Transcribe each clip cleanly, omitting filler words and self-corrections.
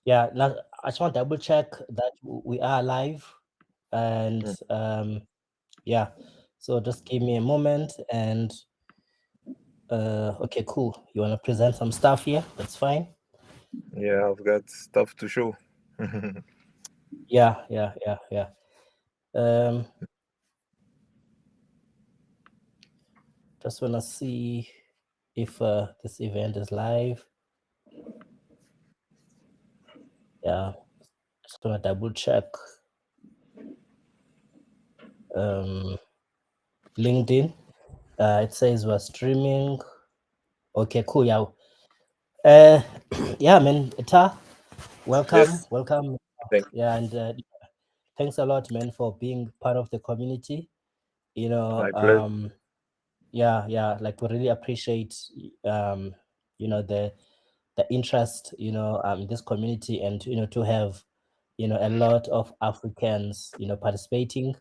Yeah, I just want to double check that we are live, and yeah, so just give me a moment. And okay, cool. You want to present some stuff here? That's fine. Yeah, I've got stuff to show. Yeah. Um, just wanna see if this event is live. Yeah, just gonna double check. LinkedIn. It says we're streaming. Okay, cool. Yeah. Yeah, man. Welcome, Yes, welcome. thank Yeah, and thanks a lot, man, for being part of the community. You know, my pleasure. yeah, like we really appreciate, the interest, in this community, and to have, a lot of Africans, participating,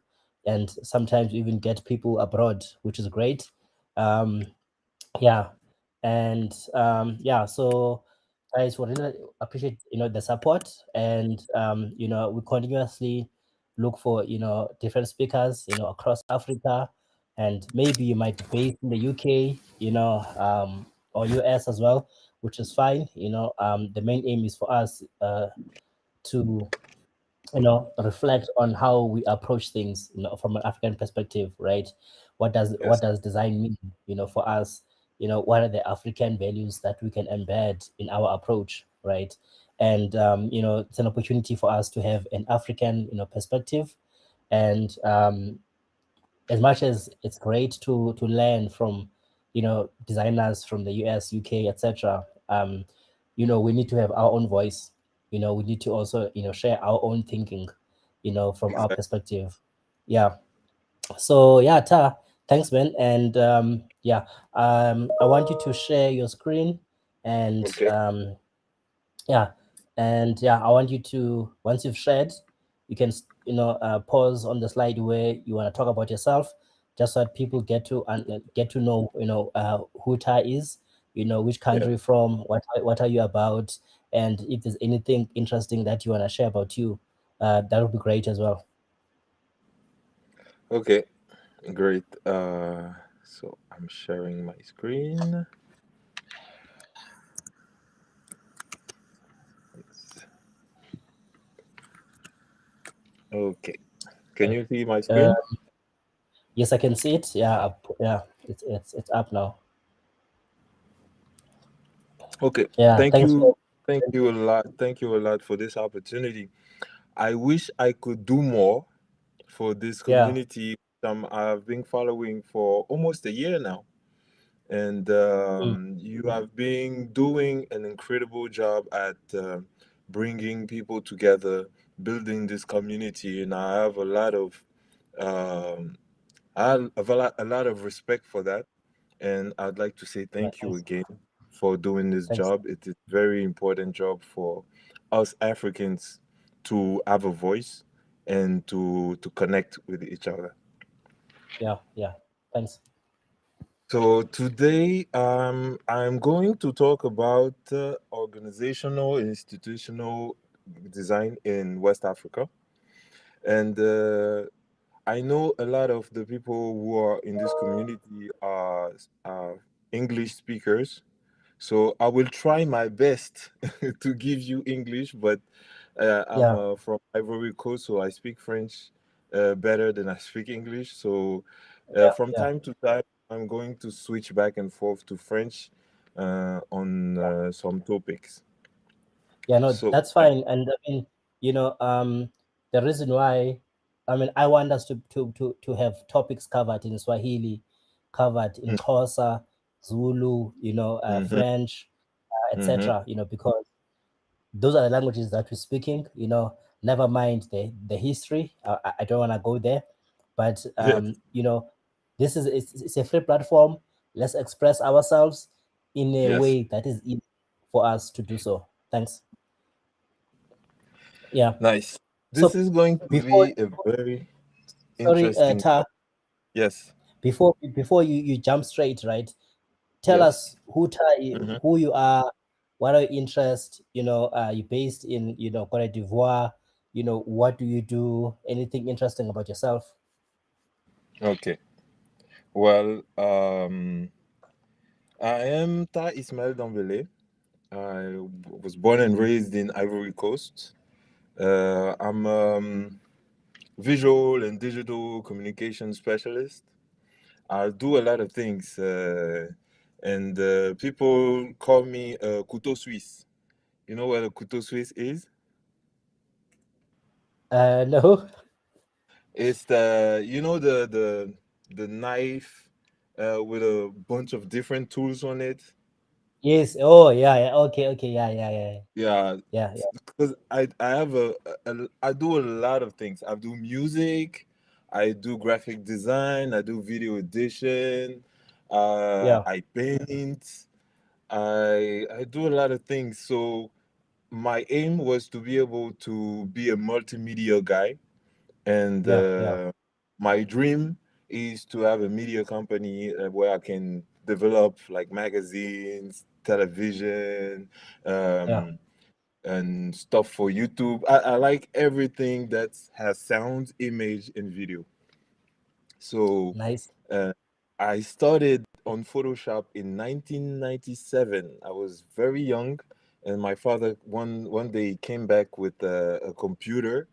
and sometimes even get people abroad, which is great. Um, yeah, and yeah, so guys, we really appreciate the support, and we continuously look for different speakers across Africa, and maybe you might be based in the UK, or US as well, which is fine. The main aim is for us to reflect on how we approach things from an African perspective, right? What Yes, does design mean for us? What are the African values that we can embed in our approach, right? And it's an opportunity for us to have an African perspective. And as much as it's great to learn from designers from the US, UK, etc., we need to have our own voice. We need to also share our own thinking from our exactly. perspective. Yeah. So yeah, thanks, man. And yeah, I want you to share your screen, and Okay. yeah, and yeah, I want you to, once you've shared, you can pause on the slide where you want to talk about yourself, just so that people get to know who Ta is, which Yeah. country from, what are you about, and if there's anything interesting that you want to share about you, that would be great as well. Okay. Great. So I'm sharing my screen. Yes. Okay. Can you see my Uh, screen? yes, I can see it. Yeah, yeah, it's up now. Okay. Yeah, Thank thanks for. you. Thank you a lot. Thank you a lot for this opportunity. I wish I could do more for this Yeah, community. I've been following for almost a year now. And mm, you have been doing an incredible job at bringing people together, building this community, and I have um, a lot of respect for that. And I'd like to say yeah, thank you thanks, again for doing this thanks. job. It is very important job for us Africans to have a voice and to connect with each other. Yeah, thanks. So today, I'm going to talk about organizational institutional design in West Africa, and I know a lot of the people who are in this community are English speakers. So I will try my best to give you English, but I'm Yeah, from Ivory Coast, so I speak French better than I speak English. So yeah, from yeah. time to time, I'm going to switch back and forth to French on some topics. Yeah, no, So that's fine. And I mean, the reason why, I mean, I want us to have topics covered in Swahili, covered in Xhosa, Zulu, mm-hmm, French, mm-hmm. etc. Because those are the languages that we're speaking. Never mind the history. I don't want to go there, but Yes, this is it's a free platform. Let's express ourselves in a yes, way that is easy for us to do so. Thanks. Yeah. nice. So This is going to before, be a very sorry, interesting. Ta, Yes. before you jump straight, right? Tell Yes. us Mm-hmm. who you are, what are your interests? You're based in, Cote d'Ivoire. What do you do? Anything interesting about yourself? Okay. Well, I am Ta Ismail Dambele. Was born and raised in Ivory Coast. I'm visual and digital communication specialist. I do a lot of things, and people call me couteau suisse. You know what a couteau suisse is? No. It's the knife with a bunch of different tools on it. Yes. Oh, yeah, yeah. Okay, okay. Yeah, yeah, yeah, Yeah, yeah, yeah, because I have I do a lot of things. I do music, I do graphic design, I do video edition, yeah, I paint, I do a lot of things. So my aim was to be able to be a multimedia guy, and yeah, yeah, my dream is to have a media company where I can develop like magazines, television, yeah. um, and stuff for YouTube. I like everything that has sound, image, and video. So Nice. uh, I started on Photoshop in 1997. I was very young, and my father one day came back with a computer,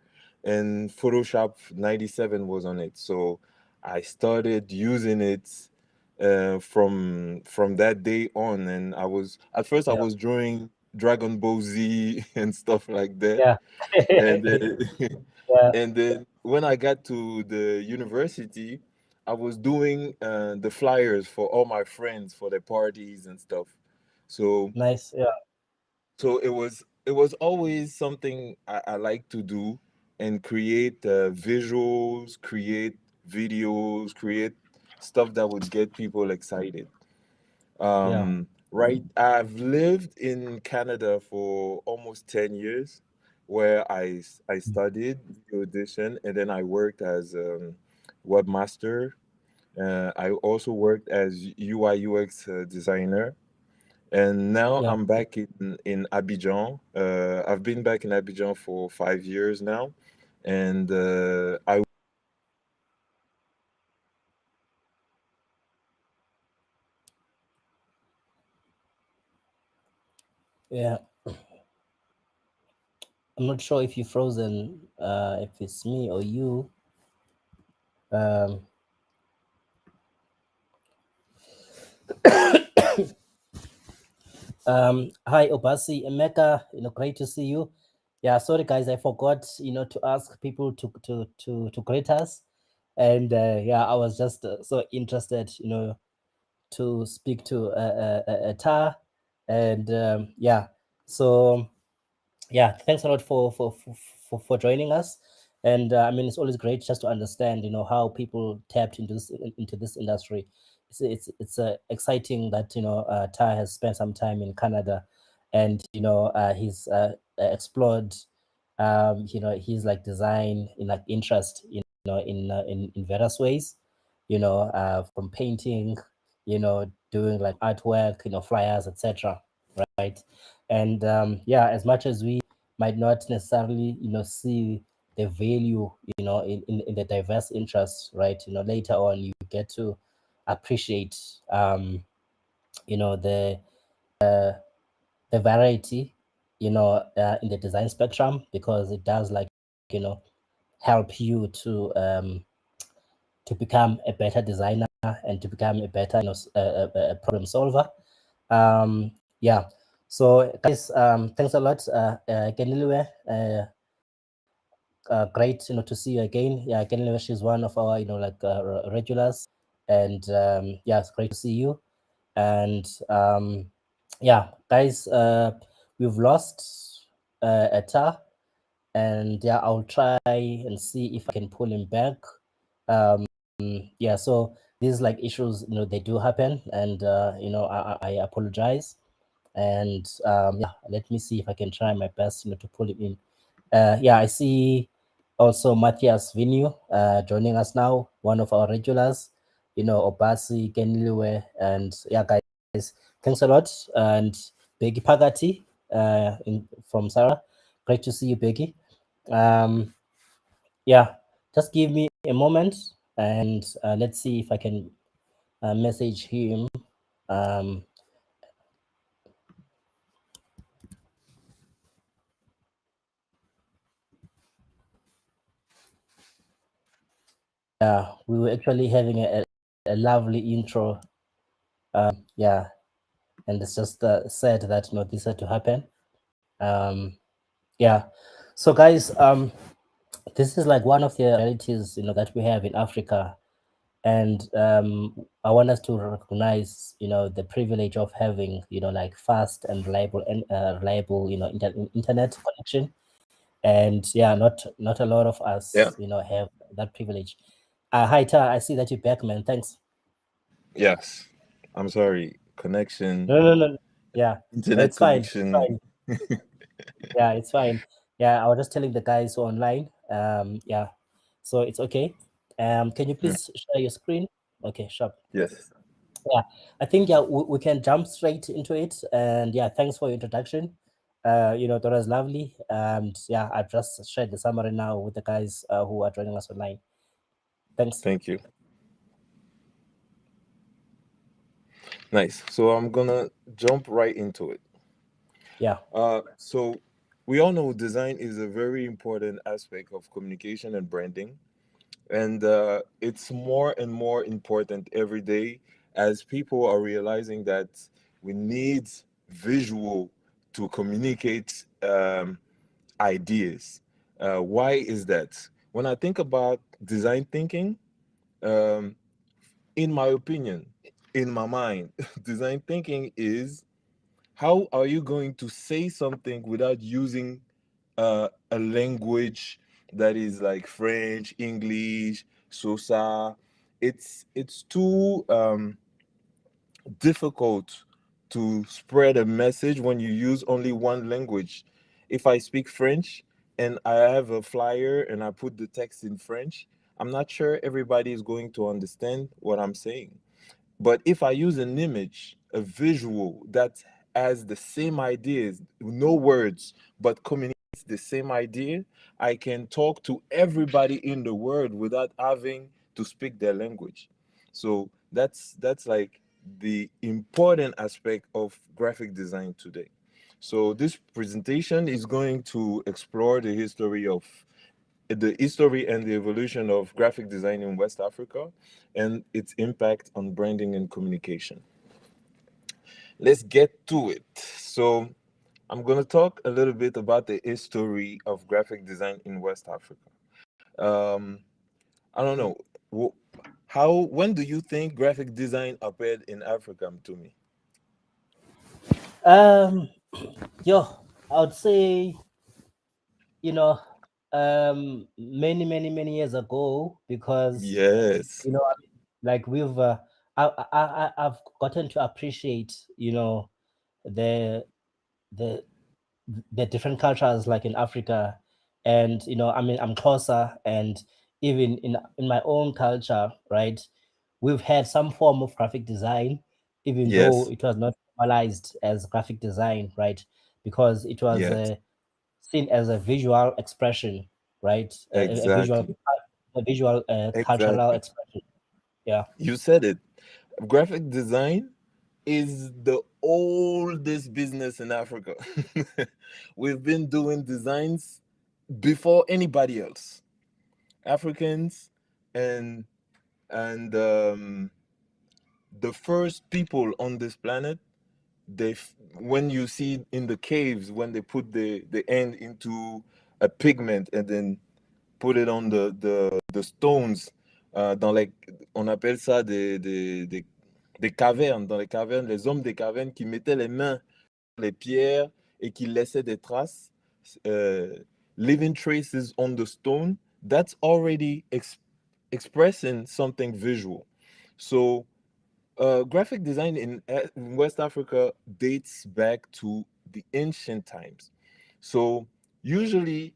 and Photoshop 97 was on it. So I started using it from that day on, and I was at first I Yeah, was drawing Dragon Ball Z and stuff like that, yeah, and then yeah. and then when I got to the university, I was doing the flyers for all my friends for their parties and stuff. So Nice. Yeah, it was always something I like to do, and create visuals, create videos, create stuff that would get people excited. yeah. Right, I've lived in Canada for almost 10 years, where I studied video edition, and then I worked as webmaster. I also worked as UI UX designer, and now Yeah. I'm back in Abidjan. I've been back in Abidjan for 5 years now, and I Yeah. I'm not sure if you're frozen, if it's me or you. Um, Hi, Obasi, Emeka, great to see you. Yeah, sorry guys, I forgot, to ask people to greet us. And yeah, I was just so interested, to speak to Ta. And yeah, so yeah, thanks a lot for joining us. And I mean, it's always great just to understand, how people tapped into this industry. It's exciting that Ty has spent some time in Canada, and he's explored his like design in like interest, in various ways, from painting, doing like artwork, flyers, etc. Right. And yeah, as much as we might not necessarily see the value in the diverse interests, right, later on you get to appreciate the the variety in the design spectrum, because it does like help you to become a better designer and to become a better problem solver. Yeah, so guys, thanks a lot, Kenilwe. Great to see you again. Yeah, Kenilwe, she's one of our like regulars, and yeah, it's great to see you. And yeah, guys, we've lost Eta, and yeah, I'll try and see if I can pull him back. um yeah, so these like issues, they do happen, and I apologize. And yeah, let me see if I can try my best to pull him in. Yeah, I see also Matthias Vinu joining us now, one of our regulars, Obasi, Keniliwe, and yeah, guys, thanks a lot. And Becky Pagati from Sarah. Great to see you, Becky. Yeah, just give me a moment and let's see if I can message him. Um, yeah, we were actually having a lovely intro. Yeah, and it's just sad that this had to happen. Yeah, so guys, this is like one of the realities that we have in Africa, and I want us to recognize the privilege of having like fast and reliable internet connection. And yeah, not a lot of Yeah. us have that privilege. Hi Ta, I see that you're back, man. Thanks. Yes. I'm sorry. Connection, No. Yeah, no, internet it's fine. It's connection. fine. Yeah, it's fine. Yeah, I was just telling the guys online. Yeah, so it's okay. Can you Mm, please share your screen? Okay, sure. yes. Yeah, I think we can jump straight into it. And yeah, thanks for your introduction. That was lovely. And yeah, I've just shared the summary now with the guys who are joining us online. Thanks. Thank you. Nice. So I'm gonna jump right into it. Yeah. So we all know design is a very important aspect of communication and branding, and it's more and more important every day as people are realizing that we need visual to communicate ideas. Why is that? When I think about design thinking, um, in my opinion, in my mind, design thinking is how are you going to say something without using a language that is like French, English, Sosa. It's too difficult to spread a message when you use only one language. If I speak French and I have a flyer and I put the text in French, I'm not sure everybody is going to understand what I'm saying. But if I use an image, a visual that has the same ideas, no words, but communicates the same idea, I can talk to everybody in the world without having to speak their language. So that's like the important aspect of graphic design today. So this presentation is going to explore the history and the evolution of graphic design in West Africa and its impact on branding and communication. Let's get to it. So, I'm going to talk a little bit about the history of graphic design in West Africa. Um, I don't know. When do you think graphic design appeared in Africa, to me? Um, Yo, I would say, you know, many years ago, because, Yes. I mean, like I've gotten to appreciate, the, the, the different cultures like in Africa. And, I mean, I'm closer, and even in my own culture, right? We've had some form of graphic design, even though Yes. it was not formalized as graphic design, right? Because it was Yes. seen as a visual expression, right? Exactly. A visual cultural Exactly. expression. Yeah. You said it. Graphic design is the oldest business in Africa. We've been doing designs before anybody else. Africans and and the first people on this planet, when you see in the caves when they put the end into a pigment and then put it on the stones, dans les, on appelle ça des cavernes. Dans les cavernes, les hommes des cavernes qui mettaient les mains sur les pierres et qui laissaient des traces, uh, leaving traces on the stone, that's already expressing something visual. So, graphic design in West Africa dates back to the ancient times. So, usually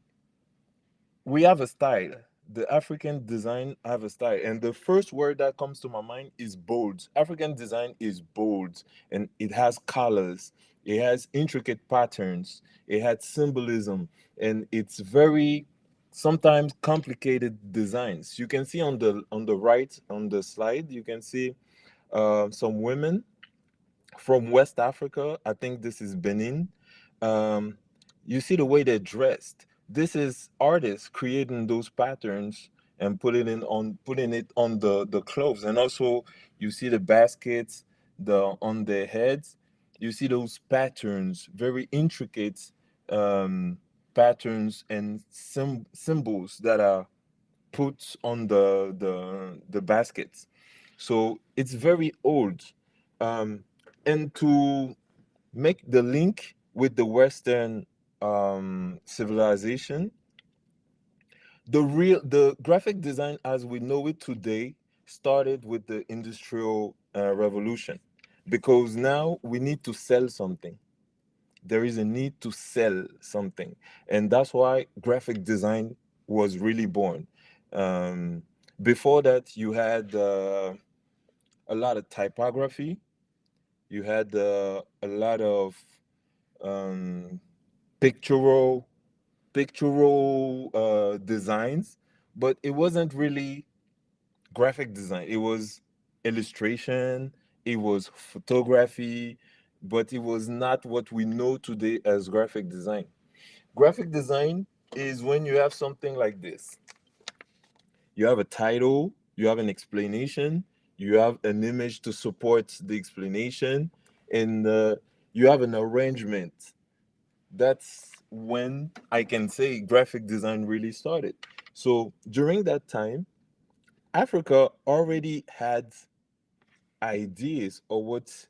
we have a style. The African design have a style, and the first word that comes to my mind is bold. African design is bold, and it has colors. It has intricate patterns. It had symbolism, and it's very sometimes complicated designs. You can see on the right on the slide, you can see some women from West Africa. I think this is Benin. Um, you see the way they're dressed. This is artists creating those patterns and putting it on the clothes. And also you see the baskets on their heads. You see those patterns, very intricate um, patterns and symbols that are put on the baskets. So it's very old. Um, and to make the link with the Western civilization, the graphic design as we know it today started with the industrial revolution, because now we need to sell something. There is a need to sell something, and that's why graphic design was really born. Um, Before that, you had a lot of typography. You had a lot of um, pictorial designs, but it wasn't really graphic design. It was illustration, it was photography, but it was not what we know today as graphic design. Graphic design is when you have something like this. You have a title, you have an explanation, you have an image to support the explanation, and you have an arrangement. That's when I can say graphic design really started. So during that time, Africa already had ideas or what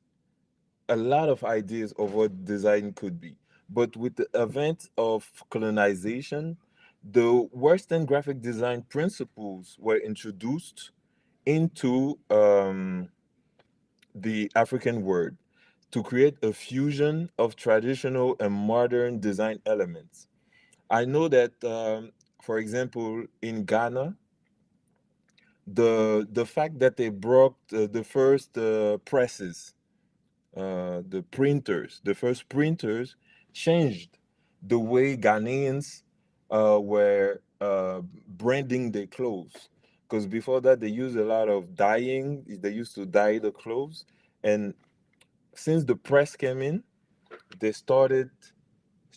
a lot of ideas of what design could be. But with the advent of colonization, the Western graphic design principles were introduced into the African world to create a fusion of traditional and modern design elements. I know that, for example, in Ghana, the fact that they brought the first presses, the first printers, changed the way Ghanaians were branding their clothes. Because before that, they used a lot of dyeing. They used to dye the clothes, and since the press came in, they started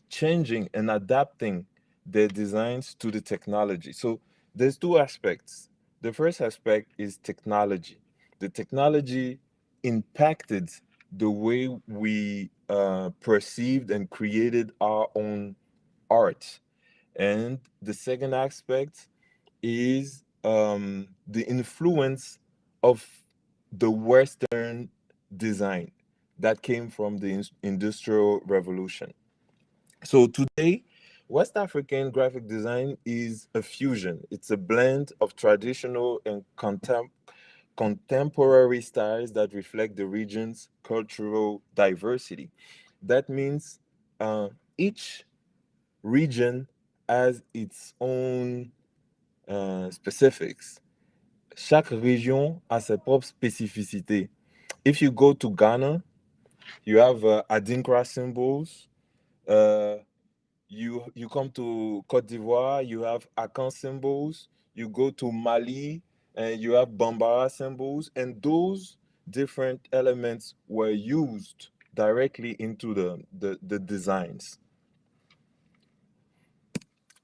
changing and adapting their designs to the technology. So there's two aspects. The first aspect is technology. The technology impacted the way we perceived and created our own art. And the second aspect is the influence of the Western design that came from the Industrial Revolution. So today, West African graphic design is a fusion. It's a blend of traditional and contemporary styles that reflect the region's cultural diversity. That means uh, each region has its own specifics. Chaque région a ses propres spécificités. If you go to Ghana, you have Adinkra symbols. Uh, you come to Cote d'Ivoire, you have Akan symbols. You go to Mali, and you have Bambara symbols, and those different elements were used directly into the designs.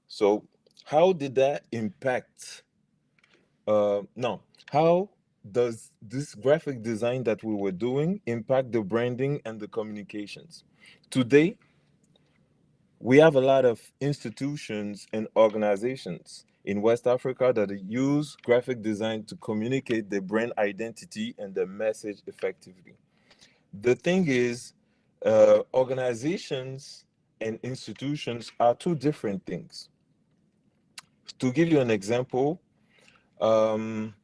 So, how did that impact? No, how does this graphic design that we were doing impact the branding and the communications? Today, we have a lot of institutions and organizations in West Africa that use graphic design to communicate their brand identity and their message effectively. The thing is, organizations and institutions are two different things. To give you an example, um,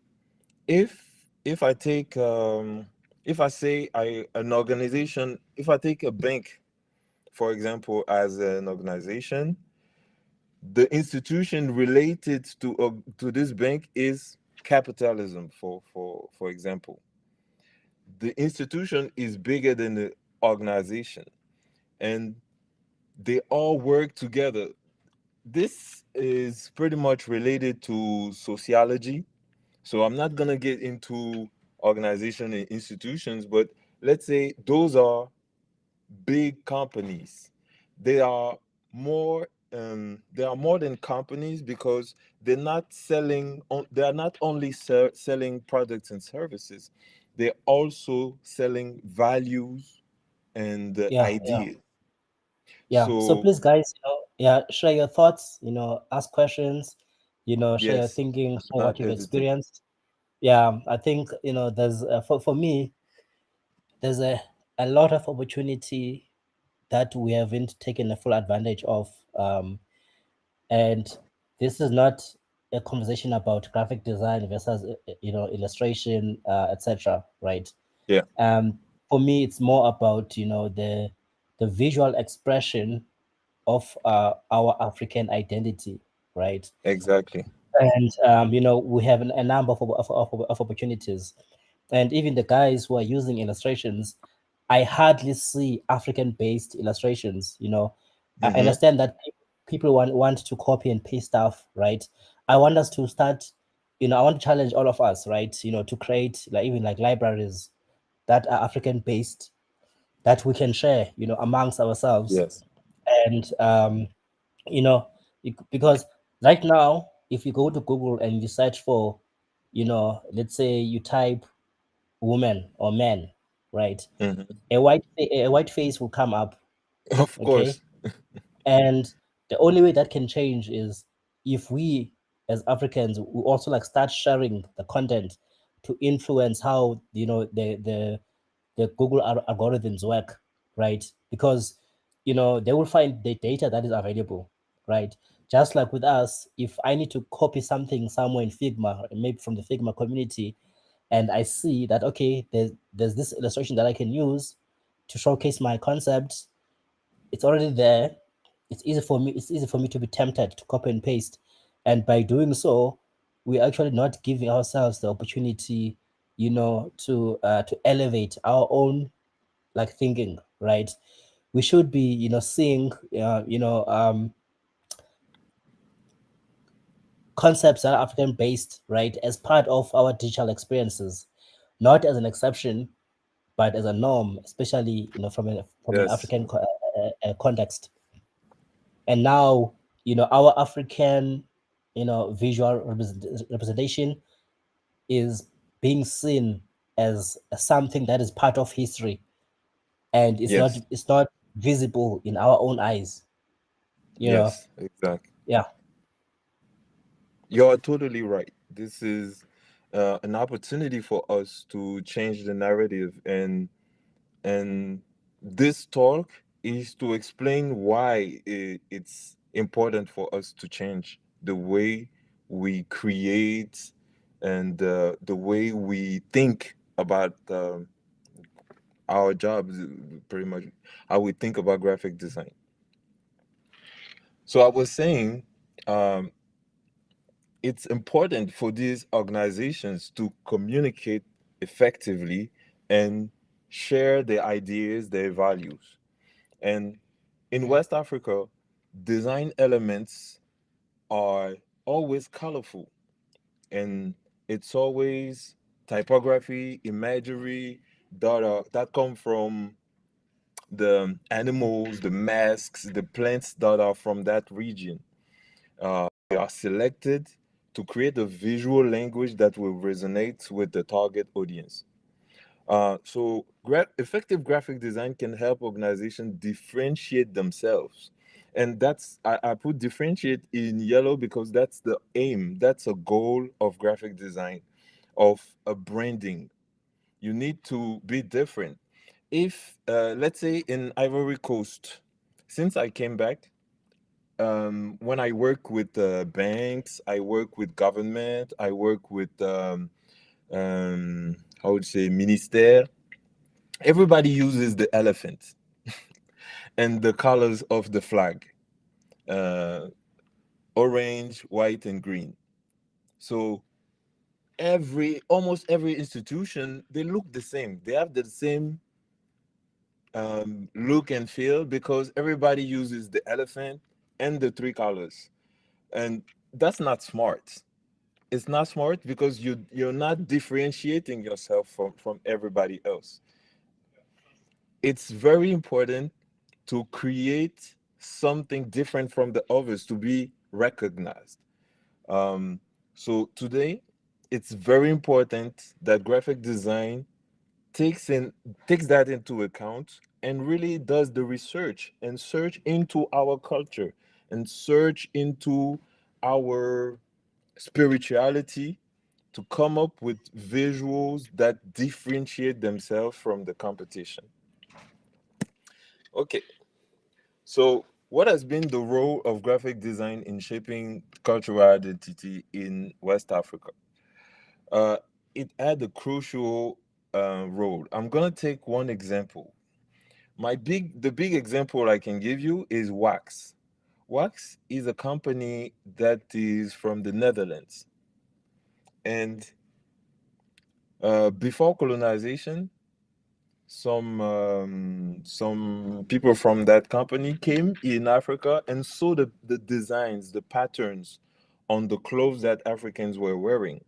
if if I take if I say an organization, if I take a bank, for example, as an organization, the institution related to this bank is capitalism. For example, the institution is bigger than the organization. and they all work together. This is pretty much related to sociology. So I'm not gonna get into organization and institutions, but let's say those are big companies. They are more they are more than companies because they are not only selling products and services, they're also selling values and Yeah, yeah, ideas. yeah. So So please, guys, yeah, share your thoughts. Ask questions. Share your yes, thinking, do share what not you've hesitate. experienced. Yeah, I think there's for me there's a lot of opportunity that we haven't taken a full advantage of. And this is not a conversation about graphic design versus illustration, etc., right? Yeah, um for me it's more about the visual expression of our African identity, right? exactly. And we have a number of opportunities. And even the guys who are using illustrations, I hardly see African based illustrations. I Mm-hmm. understand that people want to copy and paste stuff, right? I want us to start, I want to challenge all of us, right, to create like even like libraries that are African based, that we can share amongst ourselves. Yes. And you know because right now if you go to Google and you search for, let's say you type woman or man, right? Mm-hmm. A white face will come up. Of Okay. course. And the only way that can change is if we as Africans we also like start sharing the content to influence how the Google algorithms work, right? Because they will find the data that is available, right? Just like with us, if I need to copy something somewhere in Figma, maybe from the Figma community, and I see that okay, there's this illustration that I can use to showcase my concept, it's already there. It's easy for me to be tempted to copy and paste. And by doing so, we're actually not giving ourselves the opportunity, to elevate our own like thinking, right? We should be seeing concepts that are African based, right, as part of our digital experiences, not as an exception, but as a norm, especially from an Yes. African context. And now our African visual representation is being seen as something that is part of history, and Yes. it's not visible in our own eyes, you know Yes. Exactly. yeah. You're totally right. This is an opportunity for us to change the narrative, and this talk is to explain why it's important for us to change the way we create and the way we think about our jobs, pretty much how we think about graphic design. So I was saying, um, it's important for these organizations to communicate effectively and share their ideas, their values. And in West Africa, design elements are always colorful, and it's always typography, imagery that come from the animals, the masks, the plants that are from that region. They are selected to create a visual language that will resonate with the target audience. Effective graphic design can help organizations differentiate themselves. And I put differentiate in yellow because that's the aim, that's a goal of graphic design, of a branding. You need to be different. If, let's say, in Ivory Coast, since I came back, when I work with banks, I work with government, I work with how would you say ministère. Everybody uses the elephant and the colors of the flag, uh, orange, white, and green. So almost every institution, they look the same. They have the same look and feel, because everybody uses the elephant and the three colors, and that's not smart. It's not smart because you're not differentiating yourself from everybody else. It's very important to create something different from the others to be recognized. Um, so today, it's very important that graphic design takes in takes that into account and really does the research and search into our culture and search into our spirituality to come up with visuals that differentiate themselves from the competition. Okay, so what has been the role of graphic design in shaping cultural identity in West Africa? Uh, it had a crucial role. I'm gonna take one example. The big example I can give you is Wax. Wax is a company that is from the Netherlands, and before colonization, some people from that company came in Africa and saw the designs, the patterns on the clothes that Africans were wearing,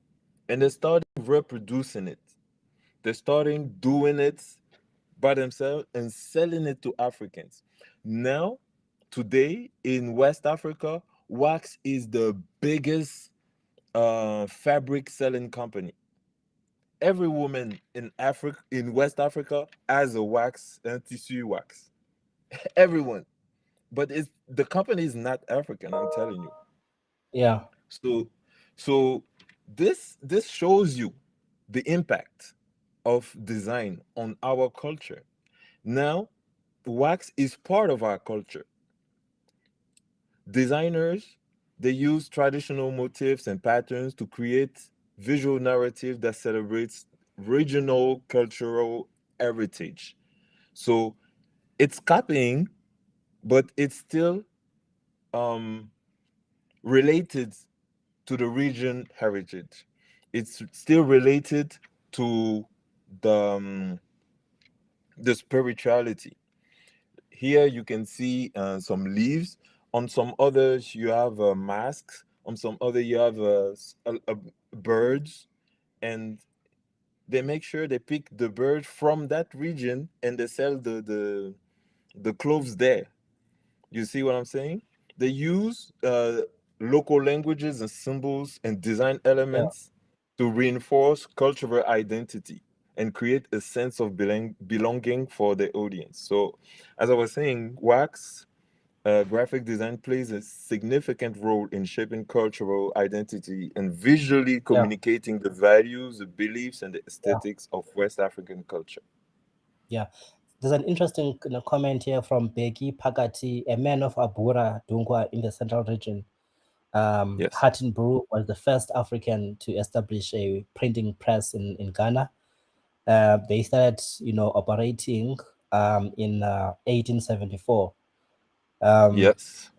and they started reproducing it. They started doing it by themselves and selling it to Africans. Now, today in West Africa, Wax is the biggest fabric selling company. Every woman in Africa, in West Africa, has a wax and tissue wax. Everyone, but it's the company is not African. I'm telling you. Yeah, So, so this shows you the impact of design on our culture. Now, wax is part of our culture. Designers, they use traditional motifs and patterns to create visual narrative that celebrates regional cultural heritage. So it's copying, but it's still um, related to the region heritage. It's still related to the um, the spirituality. Here you can see some leaves. On some others you have masks. On some other you have birds, and they make sure they pick the bird from that region and they sell the clothes there. You see what I'm saying? They use local languages and symbols and design yeah, elements to reinforce cultural identity and create a sense of belonging for the audience. So, as I was saying, wax graphic design plays a significant role in shaping cultural identity and visually yeah, communicating the values, the beliefs, and the yeah, aesthetics of West African culture. yeah. There's an interesting comment here from Beki Pagati, a man of Abura, Dungwa in the central region. Yes. Hatton Brew was the first African to establish a printing press in Ghana. They started, operating in 1874. Um, Yes.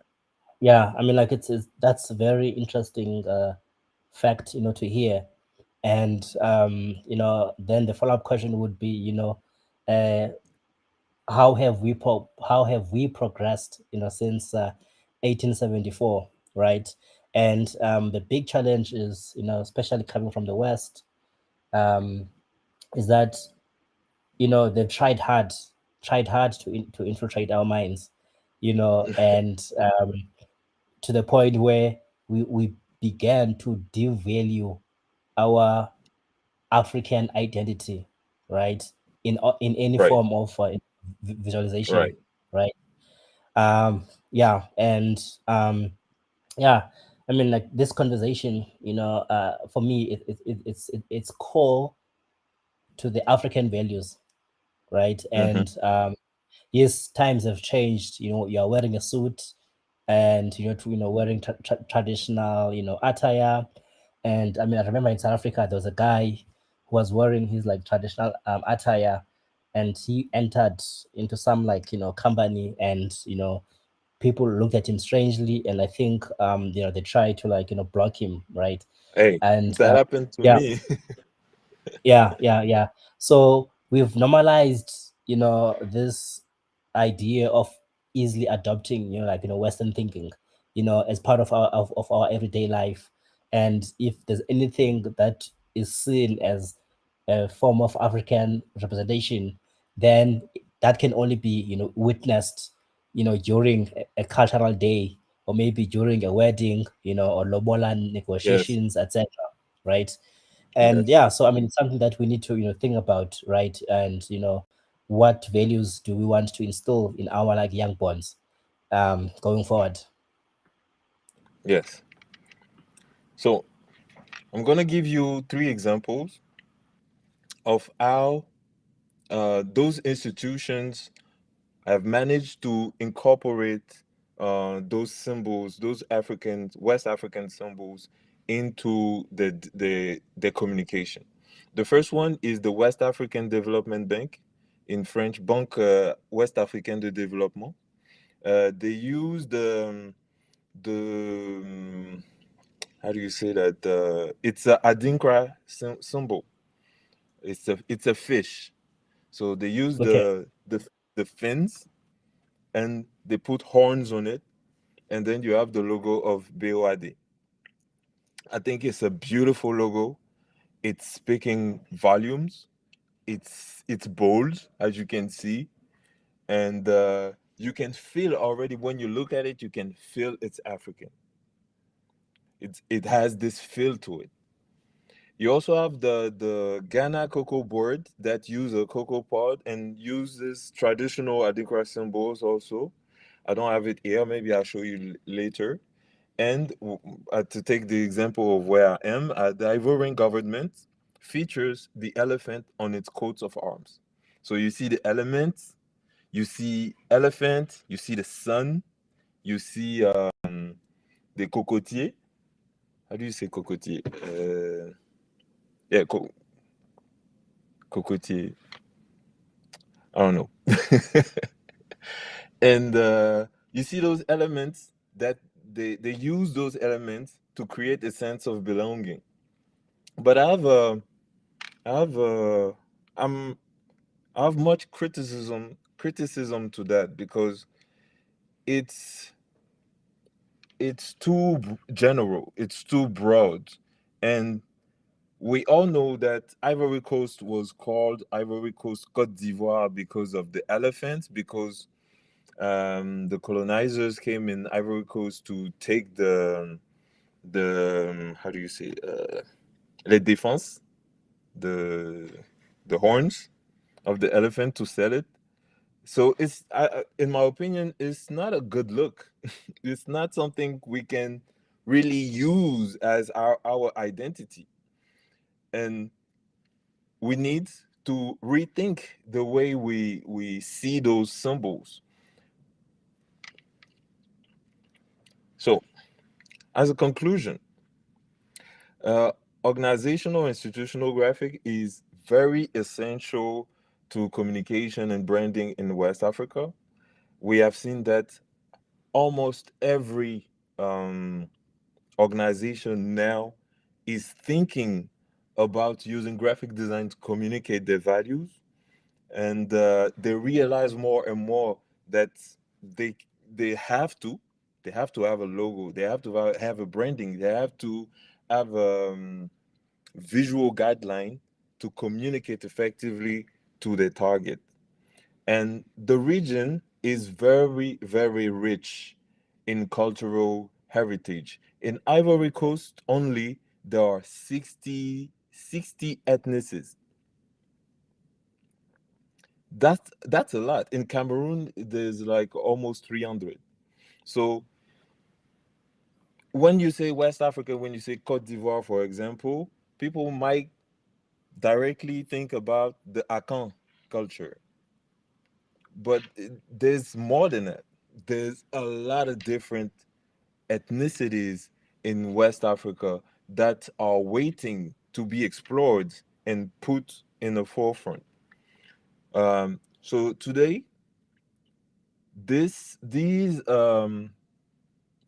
yeah, I mean, like it's that's a very interesting fact, to hear. And then the follow-up question would be, uh, how have we progressed, since 1874, right? And the big challenge is, especially coming from the West, um, is that they've tried hard to infiltrate our minds, and to the point where we began to devalue our African identity, right? In any Right. form of visualization, Right. right? Yeah, and yeah, I mean, like this conversation, for me, it's core to the African values, right? Mm-hmm. And yes, times have changed. You are wearing a suit, and wearing traditional, attire. And I mean, I remember in South Africa there was a guy who was wearing his like traditional attire, and he entered into some like company, and people looked at him strangely, and I think they tried to like block him, right? Hey, And that happened to yeah, me. yeah, yeah, yeah. So we've normalized, this idea of easily adopting, like, Western thinking, as part of our everyday life. And if there's anything that is seen as a form of African representation, then that can only be, witnessed, during a cultural day, or maybe during a wedding, or lobola Yes. negotiations, etc. Right? And Yes. yeah, so I mean, it's something that we need to, think about, right? And what values do we want to instill in our, like, young bonds, going forward? Yes. So I'm gonna give you three examples of how those institutions have managed to incorporate those symbols, those West African symbols, into the communication. The first one is the West African Development Bank, in French, Banque Ouest Africaine de Développement. They use the how do you say that? It's a Adinkra symbol. It's a fish. So they use Okay. the fins, and they put horns on it, and then you have the logo of BOAD. I think it's a beautiful logo. It's speaking volumes. It's bold, as you can see, and you can feel already when you look at it. You can feel it's African. It has this feel to it. You also have the Ghana cocoa board that use a cocoa pod and uses traditional Adikra symbols also. I don't have it here. Maybe I'll show you later. And to take the example of where I am, the Ivorian government features the elephant on its coats of arms. So you see the elements, you see elephant, you see the sun, you see the cocotier. How do you say cocotier? Yeah, cocotier. I don't know. And you see those elements that they use those elements to create a sense of belonging. But I have I'm I have much criticism to that, because it's it's too general, it's too broad, and we all know that Ivory Coast was called Ivory Coast Côte d'Ivoire because of the elephants, because the colonizers came in Ivory Coast to take the how do you say les défenses, the the horns of the elephant, to sell it. So in my opinion, it's not a good look. It's not something we can really use as our identity, and we need to rethink the way we see those symbols. So, as a conclusion, uh, organizational institutional graphic is very essential to communication and branding in West Africa. We have seen that almost every um, organization now is thinking about using graphic design to communicate their values, and they realize more and more that they they have to they have to have a logo, they have to have a branding, they have to have a visual guideline to communicate effectively to their target. And the region is very, very rich in cultural heritage. In Ivory Coast only, there are 60 ethnicities. That's a lot. In Cameroon, there's like almost 300. So when you say West Africa, when you say Cote d'Ivoire, for example, people might directly think about the Akan culture. But there's more than that. There's a lot of different ethnicities in West Africa that are waiting to be explored and put in the forefront. So today, these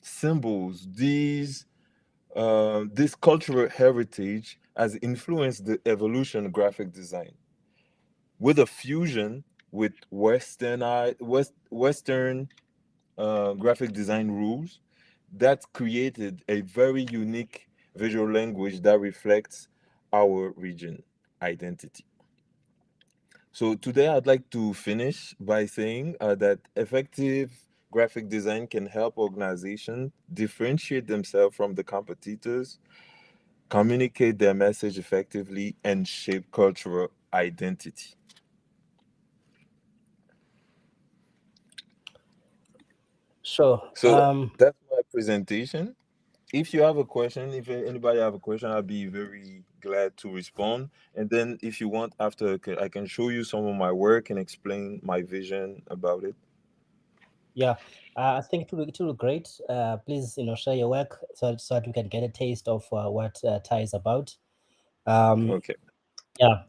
symbols, this cultural heritage has influenced the evolution of graphic design with a fusion with Western graphic design rules that created a very unique visual language that reflects our region identity. So today I'd like to finish by saying that effective graphic design can help organizations differentiate themselves from the competitors, communicate their message effectively, and shape cultural identity. Sure. So that's my presentation. If you have a question, if anybody have a question, I'll be very glad to respond. And then if you want, after I can show you some of my work and explain my vision about it. Yeah, I think it will look great. Please, share your work so that we can get a taste of what Thai is about. Okay. Yeah.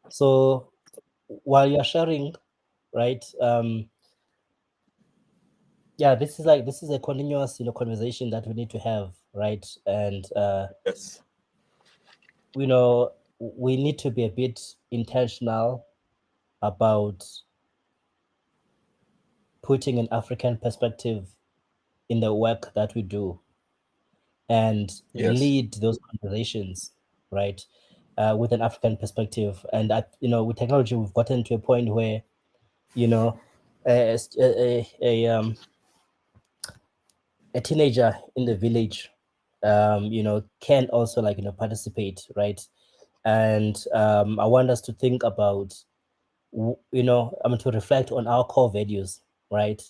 So while you're sharing, right? Yeah, this is a continuous, conversation that we need to have, right? And Yes. we need to be a bit intentional about putting an African perspective in the work that we do and Yes. lead those conversations, right? With an African perspective. And with technology, we've gotten to a point where, you know, a, a, a, um, a teenager in the village, can also participate, right? And I want us to think about, to reflect on our core values, right?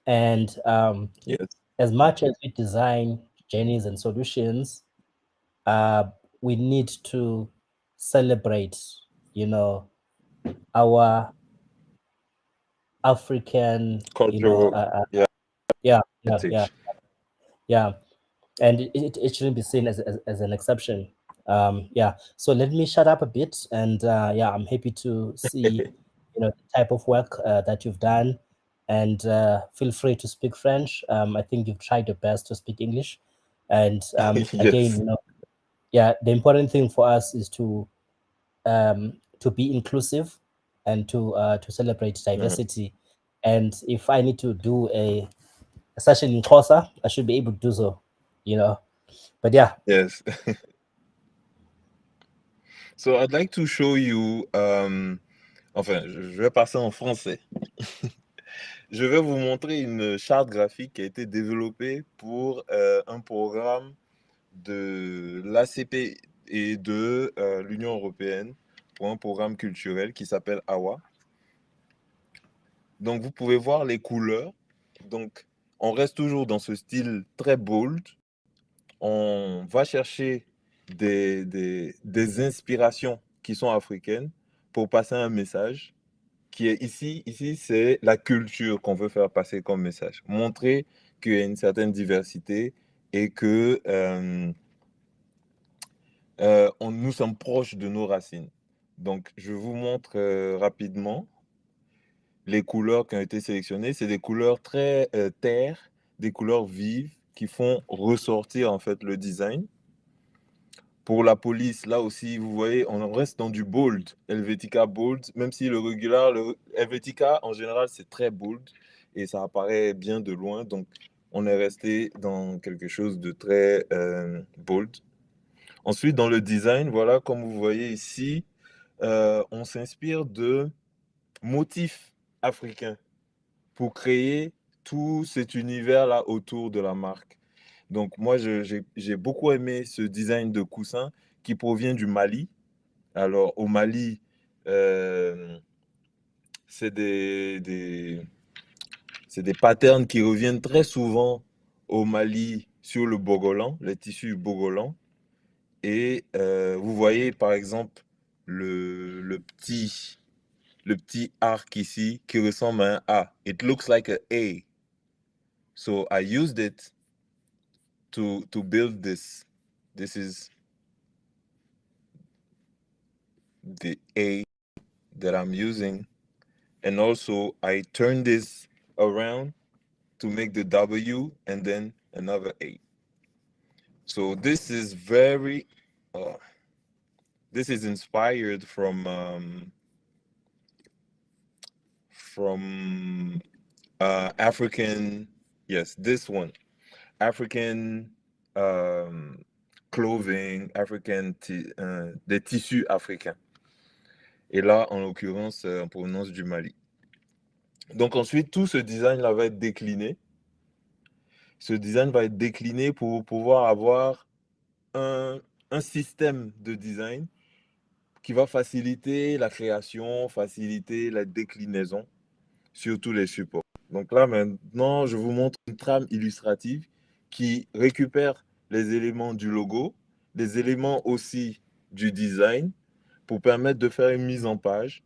And Yes. as much as we design journeys and solutions, uh, we need to celebrate, our African, Cultural, yeah, yeah, yeah, yeah, heritage. yeah, and it shouldn't be seen as an exception. Yeah, so let me shut up a bit, and yeah, I'm happy to see, the type of work that you've done, and feel free to speak French. I think you've tried your best to speak English, and again, Yes. yeah, the important thing for us is to be inclusive and to celebrate Mhm. diversity. And if I need to do a session in Xhosa, I should be able to do so. You know, but yeah, Yes. So I'd like to show you, enfin, je vais passer en français. Je vais vous montrer une charte graphique qui a été développée pour un programme de l'ACP et de l'Union européenne pour un programme culturel qui s'appelle AWA. Donc, vous pouvez voir les couleurs. Donc, on reste toujours dans ce style très bold. On va chercher des inspirations qui sont africaines pour passer un message qui est ici. Ici, c'est la culture qu'on veut faire passer comme message. Montrer qu'il y a une certaine diversité et que nous sommes proches de nos racines. Donc, je vous montre rapidement les couleurs qui ont été sélectionnées. C'est des couleurs très terre, des couleurs vives qui font ressortir en fait le design. Pour la police, là aussi, vous voyez, on reste dans du bold, Helvetica bold, même si le Helvetica en général c'est très bold et ça apparaît bien de loin. Donc, on est resté dans quelque chose de très bold. Ensuite, dans le design, voilà, comme vous voyez ici, on s'inspire de motifs africains pour créer tout cet univers-là autour de la marque. Donc, moi, j'ai beaucoup aimé ce design de coussin qui provient du Mali. Alors, au Mali, c'est c'est des patterns qui reviennent très souvent au Mali sur le bogolan, les tissus bogolan. Et vous voyez, par exemple, le petit arc ici qui ressemble à un A. It looks like an A. So I used it to build this. This is the A that I'm using. And also I turn this around to make the W and then another A. So uh, this is inspired from African, yes, this one, African clothing, des tissus africains. Et là, en l'occurrence, en provenance du Mali. Donc ensuite, tout ce design-là va être décliné. Ce design va être décliné pour pouvoir avoir un système de design qui va faciliter la création, faciliter la déclinaison sur tous les supports. Donc là, maintenant, je vous montre une trame illustrative qui récupère les éléments du logo, les éléments aussi du design pour permettre de faire une mise en page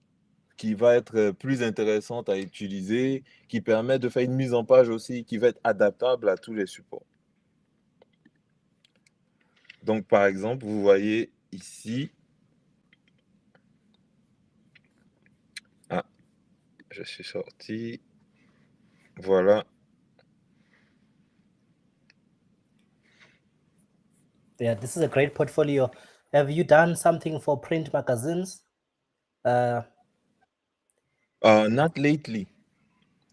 qui va être plus intéressante à utiliser, qui permet de faire une mise en page aussi qui va être adaptable à tous les supports. Donc, par exemple, vous voyez ici, je suis sorti, voilà. Yeah, this is a great portfolio. Have you done something for print magazines? Not lately.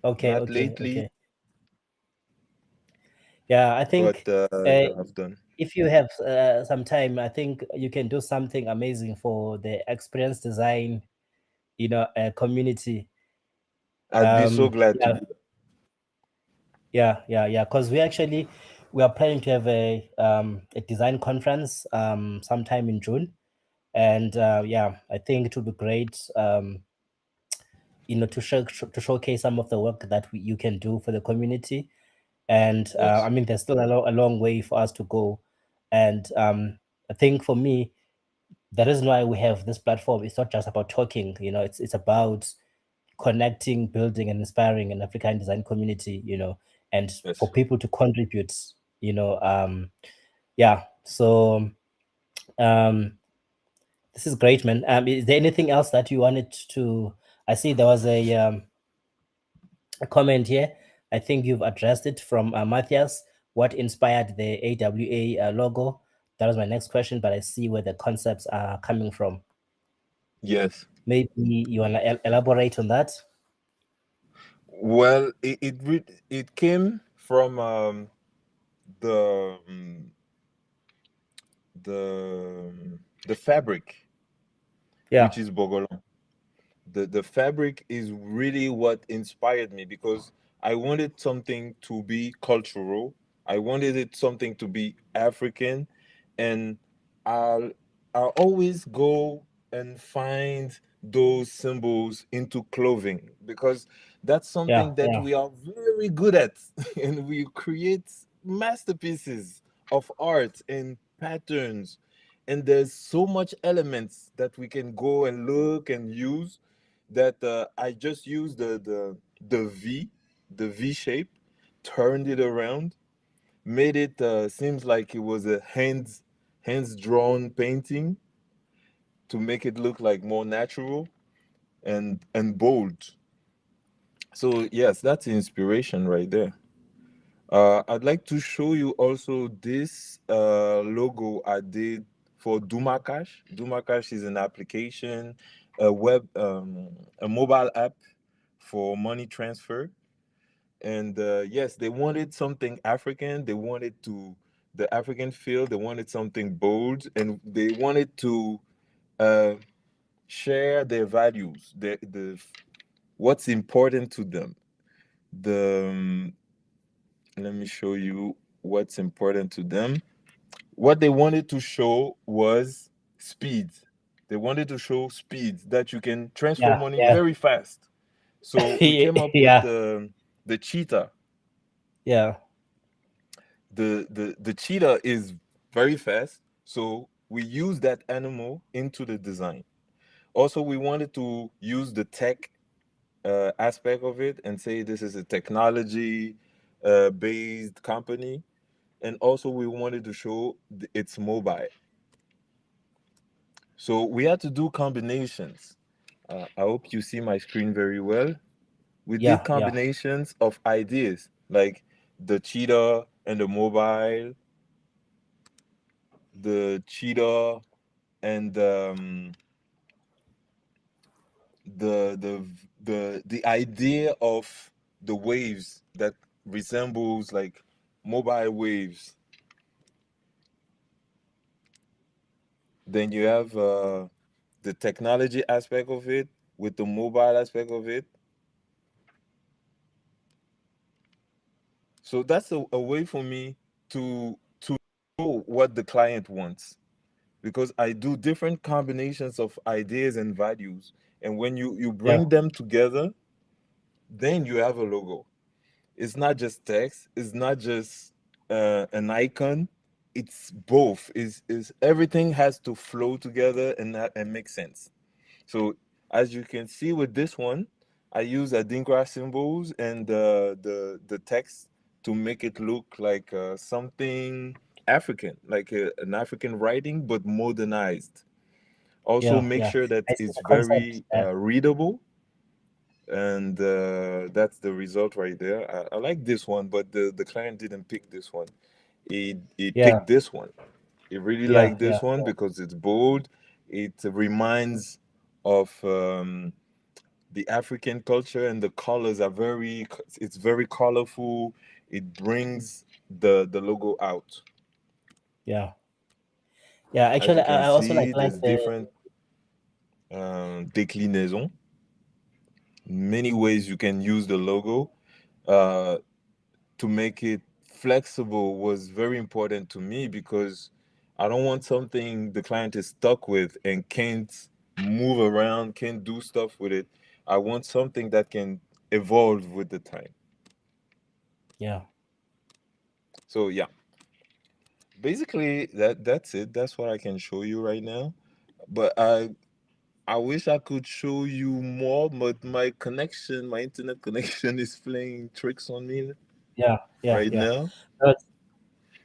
Okay, Not okay, lately, okay. Yeah, I but think I've done. if you have some time, I think you can do something amazing for the experience design, community. I'd be so glad to Yeah, do that. yeah. Because we are planning to have a design conference sometime in June, and I think it would be great, to showcase some of the work that you can do for the community. And Yes. I mean, there's still a long way for us to go, and I think for me, the reason why we have this platform is not just about talking. It's about connecting, building, and inspiring an African design community. And for Yes. people to contribute. So this is great, man. Is there anything else that you wanted to? I see there was a comment here. I think you've addressed it from Matthias. What inspired the AWA logo? That was my next question, but I see where the concepts are coming from. Yes. Maybe you want to elaborate on that? Well, it came from the um, the fabric, Yeah, which is Bogolon. The fabric is really what inspired me because I wanted something to be cultural. I wanted it something to be African, and I'll I'll always go and find those symbols into clothing because that's yeah, something that yeah, we are very good at, and we create masterpieces of art and patterns, and there's so much elements that we can go and look and use that I just used the V shape, turned it around, made it seems like it was a hands drawn painting to make it look like more natural and bold. So yes, that's inspiration right there. I'd like to show you also this logo I did for Dumakash. Dumakash is an application, a mobile app for money transfer. And yes, they wanted something African. They wanted the African feel. They wanted something bold, and they wanted to uh, share their values, the what's important to them. The Let me show you what's important to them. What they wanted to show was speed. They wanted to show speed that you can transfer yeah, money yeah, very fast. So we came up with yeah, the cheetah. yeah, The cheetah is very fast, so we use that animal into the design. Also, we wanted to use the tech aspect of it and say this is a technology based company, and also we wanted to show it's mobile. So we had to do combinations. I hope you see my screen very well. We did yeah. combinations of ideas like the cheetah and the mobile, the cheetah and the the the idea of the waves that resembles like mobile waves. Then you have the technology aspect of it with the mobile aspect of it. So that's a way for me to know what the client wants, because I do different combinations of ideas and values, and when you Yeah, bring them together, then you have a logo. It's not just text, it's not just an icon, it's both. Is everything has to flow together and make sense. So as you can see with this one, I use Adinkra symbols and the text to make it look like something African, like an African writing, but modernized. Also, yeah, make yeah. sure that I see it's the concept. very readable, and that's the result right there. I like this one, but the client didn't pick this one. He Yeah, picked this one. He really yeah, liked yeah, this one because it's bold. It reminds of the African culture, and the colors are very. It's very colorful. It brings the logo out. yeah, yeah. As Actually, you can I also see, like there's the different déclinaisons, many ways you can use the logo. Uh, to make it flexible was very important to me, because I don't want something the client is stuck with and can't move around, can't do stuff with it. I want something that can evolve with the time. yeah, So yeah, basically that's it. That's what I can show you right now. But I wish I could show you more, but my internet connection is playing tricks on me yeah, yeah, right yeah. now. No,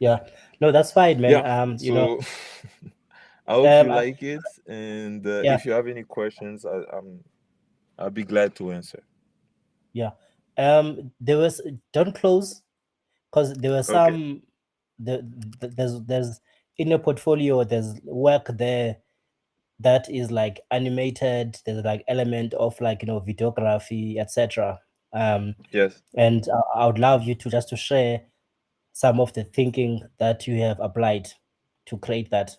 yeah, no, that's fine, man. Yeah. So I hope Um, you uh, like it, and yeah, if you have any questions, I'll be glad to answer. yeah. There was don't close because there were Okay. some. There's in your portfolio. There's work there that is like animated. There's like element of like videography, etc. Um, Yes. and I would love you to just to share some of the thinking that you have applied to create that.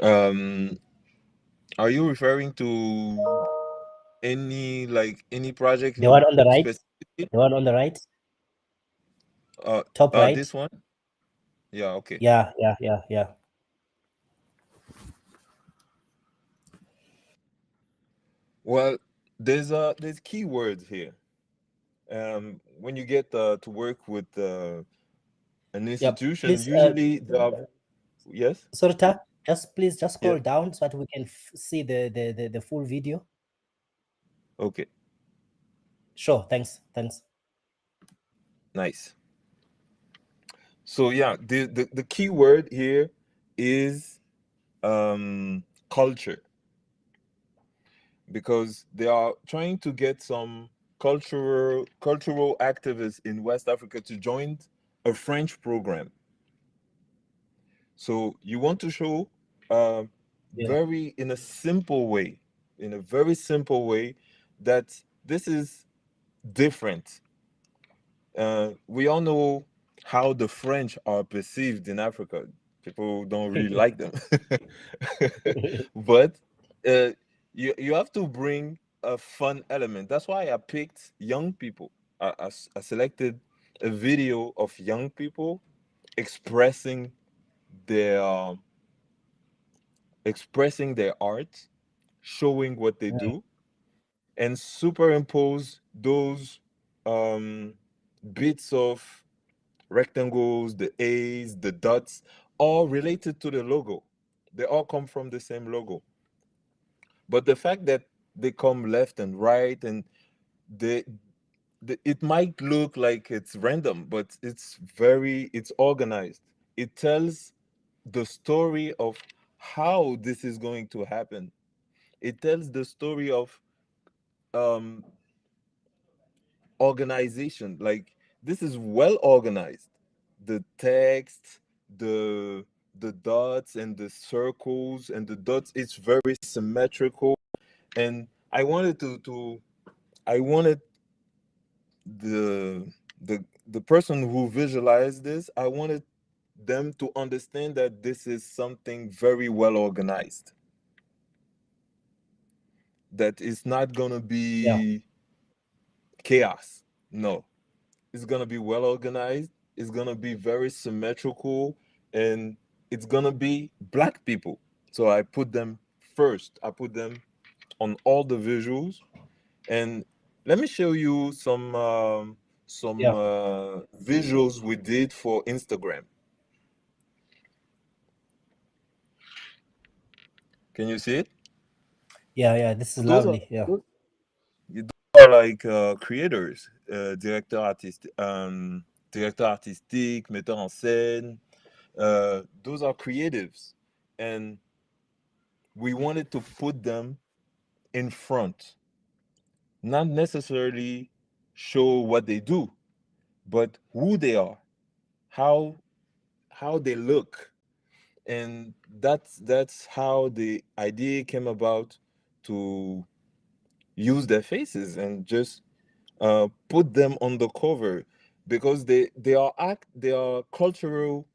Um, are you referring to any project The one on the right, specifically? the one on the right, top right. This one? Yeah. Okay. Yeah, yeah, yeah, yeah, Well, there's keywords here. When you get to work with an yep. institution, Please, usually they have, yes. Sorta, just please just Yeah. scroll down so that we can see the full video. Okay. Sure, thanks, thanks. Nice. So yeah, the key word here is culture, because they are trying to get some cultural activists in West Africa to join a French program. So you want to show Yeah, very in a simple way, in a very simple way, that this is different. We all know how the French are perceived in Africa. People don't really like them, but uh, you have to bring a fun element. That's why I picked young people. I selected a video of young people expressing their art, showing what they yeah, do, and superimpose those um, bits of rectangles, the A's, the dots, all related to the logo. They all come from the same logo. But the fact that they come left and right, and they, it might look like it's random, but it's organized. It tells the story of how this is going to happen. It tells the story of um, organization. Like, this is well organized. The text, the the dots and the circles and the dots. It's very symmetrical, and I wanted the the person who visualized this. I wanted them to understand that this is something very well organized. That it's not gonna Yeah, be chaos. No, it's gonna be well organized. It's gonna be very symmetrical, and it's gonna be black people. So I put them first. I put them on all the visuals, and let me show you some yeah, visuals we did for Instagram. Can you see it? yeah, yeah. This is Those are lovely. Yeah, those are like creators, directeur artistique, metteur en scène. Those are creatives, and we wanted to put them in front, not necessarily show what they do, but who they are, how how they look, and that's how the idea came about, to use their faces and just put them on the cover, because they are cultural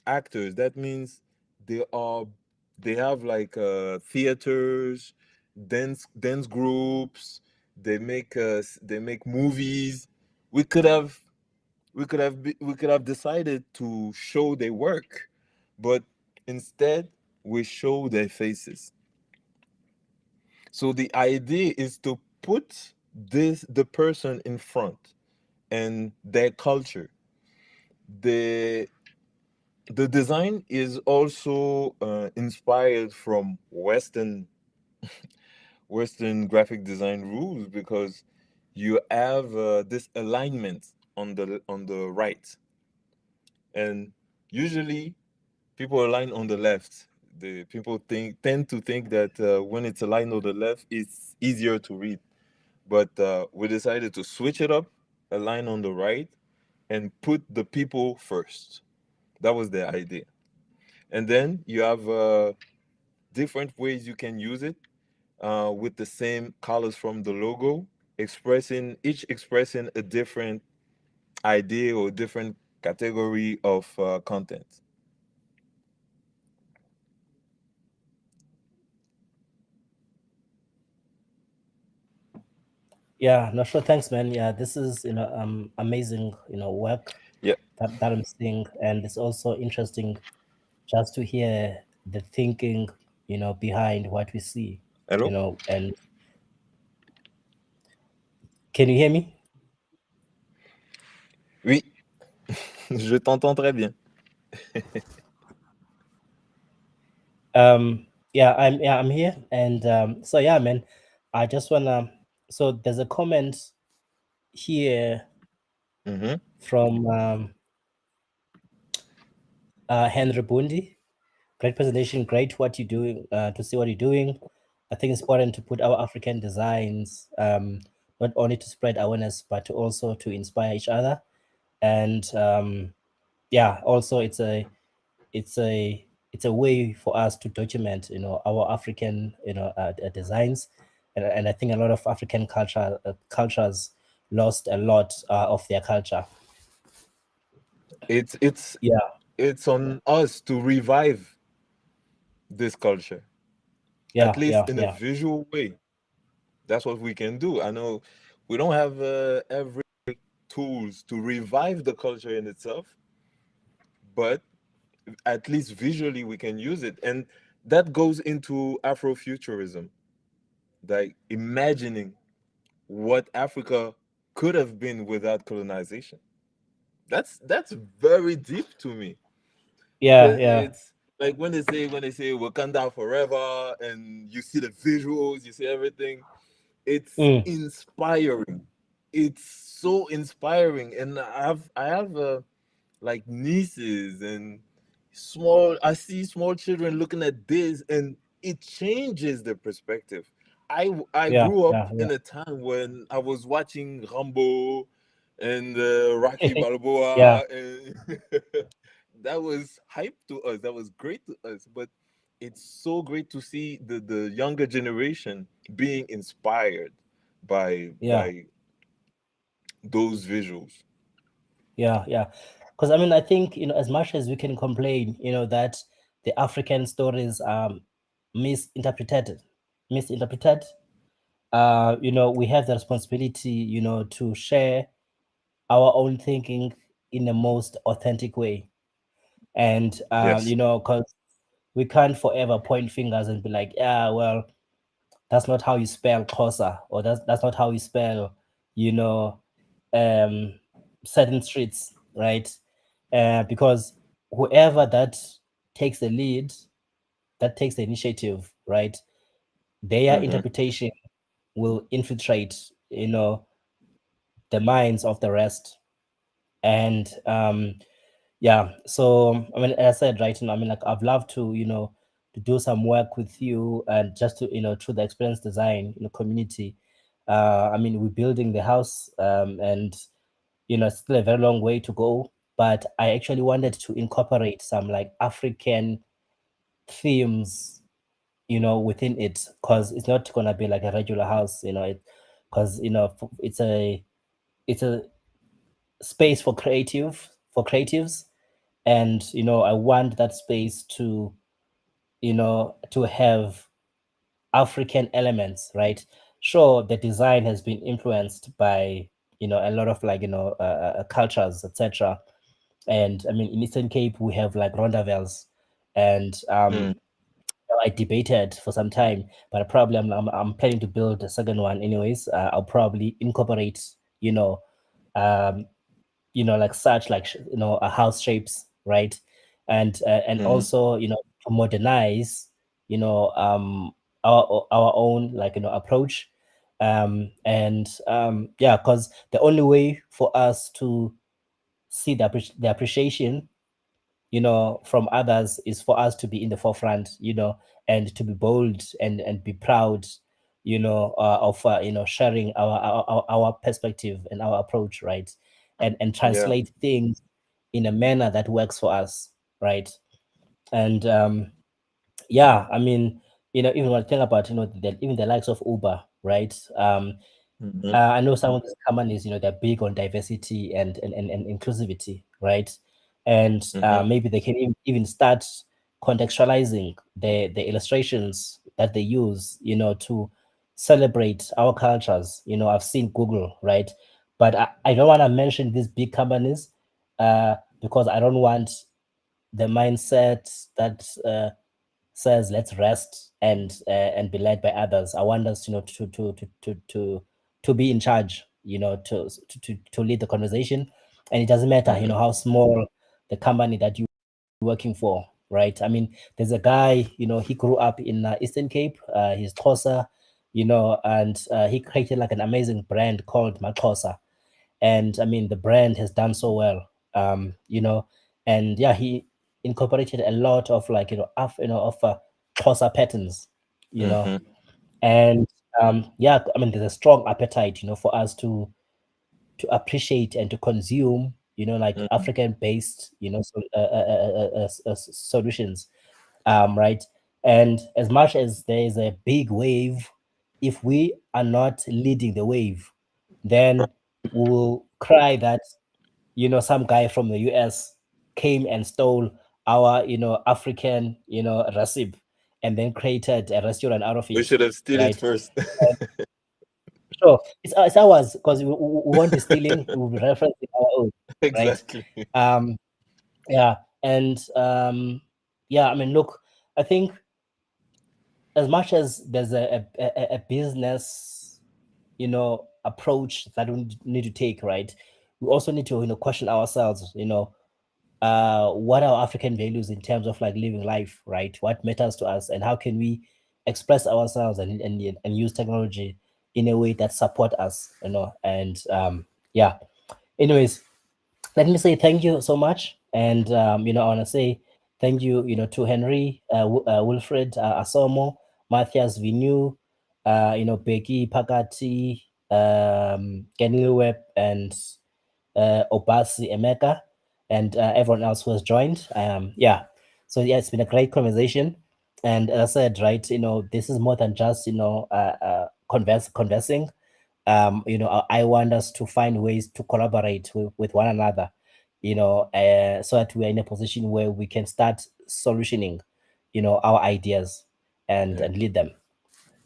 actors. That means they are they have like theaters, dance groups. They make movies. We could have we could have decided to show their work, but instead we show their faces. So the idea is to put the person in front and their culture. The the design is also inspired from Western graphic design rules, because you have this alignment on the right, and usually people align on the left. The people tend to think that when it's aligned on the left, it's easier to read. But we decided to switch it up, align on the right, and put the people first. That was the idea. And then you have different ways you can use it with the same colors from the logo, expressing a different idea or different category of content. yeah. No, sure. Thanks, man. Yeah, this is amazing work Yeah. that I'm seeing, and it's also interesting just to hear the thinking behind what we see. Hello? And can you hear me? Oui, je t'entends très bien. I'm here, and so yeah, man. I just wanna. So there's a comment here Mhm. from Henry Bundi. Great presentation, great what you're doing. To see what you're doing, I think it's important to put our African designs not only to spread awareness but to also to inspire each other. And yeah, also it's a it's a way for us to document our African designs, and I think a lot of African cultures lost a lot of their culture. It's it's Yeah, it's on us to revive this culture, at yeah, least yeah, in a yeah, visual way. That's what we can do. I know we don't have every tools to revive the culture in itself, but at least visually we can use it, and that goes into Afrofuturism, like imagining what Africa could have been without colonization. That's very deep to me, yeah, because yeah. it's like when they say Wakanda forever, and you see the visuals, you see everything. It's Mm, inspiring. It's so inspiring, and I have like nieces and small. I see small children looking at this, and it changes the perspective. I yeah, grew up yeah, in a time when I was watching Rambo and Rocky yeah, Balboa, and that was hype to us. That was great to us. But it's so great to see the younger generation being inspired Yeah, by those visuals. yeah. Because I mean, I think, as much as we can complain, that the African stories are misinterpreted, misinterpreted. We have the responsibility, to share our own thinking in the most authentic way. And Yes. because we can't forever point fingers and be like, yeah, well, that's not how you spell Xhosa, or that's not how you spell, you know, um, certain streets, right? Because whoever that takes the lead, that takes the initiative, right? Their Mm-hmm. interpretation will infiltrate, the minds of the rest. And yeah, so I mean, as I said, right now, I mean, like, I've loved to, to do some work with you, and just to, through the experience design, community. I mean, we're building the house, and it's still a very long way to go, but I actually wanted to incorporate some like African themes, within it, because it's not gonna be like a regular house, because it's a space for creatives, and I want that space to have African elements, right? Sure, the design has been influenced by a lot of like cultures, etc. And I mean, in Eastern Cape we have like rondavels, and Mm. I debated for some time, but probably I'm planning to build a second one anyways. I'll probably incorporate you know um, like such like house shapes, right? And Mm-hmm. also to modernize you know our own like approach, and yeah, because the only way for us to see the appreciation from others is for us to be in the forefront, and to be bold and be proud, of sharing our perspective and our approach, right? And Yeah. translate things in a manner that works for us, right? And yeah, I mean, even when I think about even the likes of Uber, right? Mm-hmm. I know some of these companies, they're big on diversity and inclusivity, right? And Mm-hmm. maybe they can even start contextualizing the illustrations that they use, to celebrate our cultures. I've seen Google, right? But I don't want to mention these big companies, because I don't want the mindset that says let's rest and be led by others. I want us, to be in charge, to lead the conversation, and it doesn't matter, Mm-hmm. how small the company that you're working for, right? I mean, there's a guy, he grew up in Eastern Cape. He's Xhosa, and he created like an amazing brand called Maxhosa, and I mean the brand has done so well, and yeah, he incorporated a lot of like of Xhosa patterns, you know, Mm-hmm. and yeah, I mean there's a strong appetite, for us to appreciate and to consume, like Mm-hmm. African based, solutions, right? And as much as there is a big wave, if we are not leading the wave, then we will cry that some guy from the US came and stole our African recipe, and then created a restaurant out of We it, should have steal it right? first. So it's ours, because we won't be stealing, we'll be referencing our own, right? Exactly. um yeah, and yeah, I mean, look, I think as much as there's a business approach that we need to take, right, we also need to question ourselves, what are African values in terms of like living life, right? What matters to us, and how can we express ourselves and use technology in a way that support us, and yeah. Anyways, let me say thank you so much, and I want to say thank you, to Henry, Wilfred, Asomo, Matthias Vinu, Becky Pakati, Kenil Webb, and Obasi Emeka. and everyone else who has joined. Yeah, so yeah, it's been a great conversation. And as I said, right, this is more than just conversing. I want us to find ways to collaborate with one another, so that we're in a position where we can start solutioning, our ideas and Yeah. and lead them.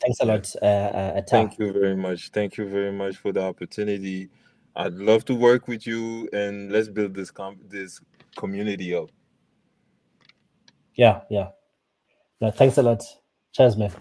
Thanks a Yeah. lot, Atta. Thank you very much. Thank you very much for the opportunity. I'd love to work with you, and let's build this community up. Yeah, yeah. No, thanks a lot. Cheers, man.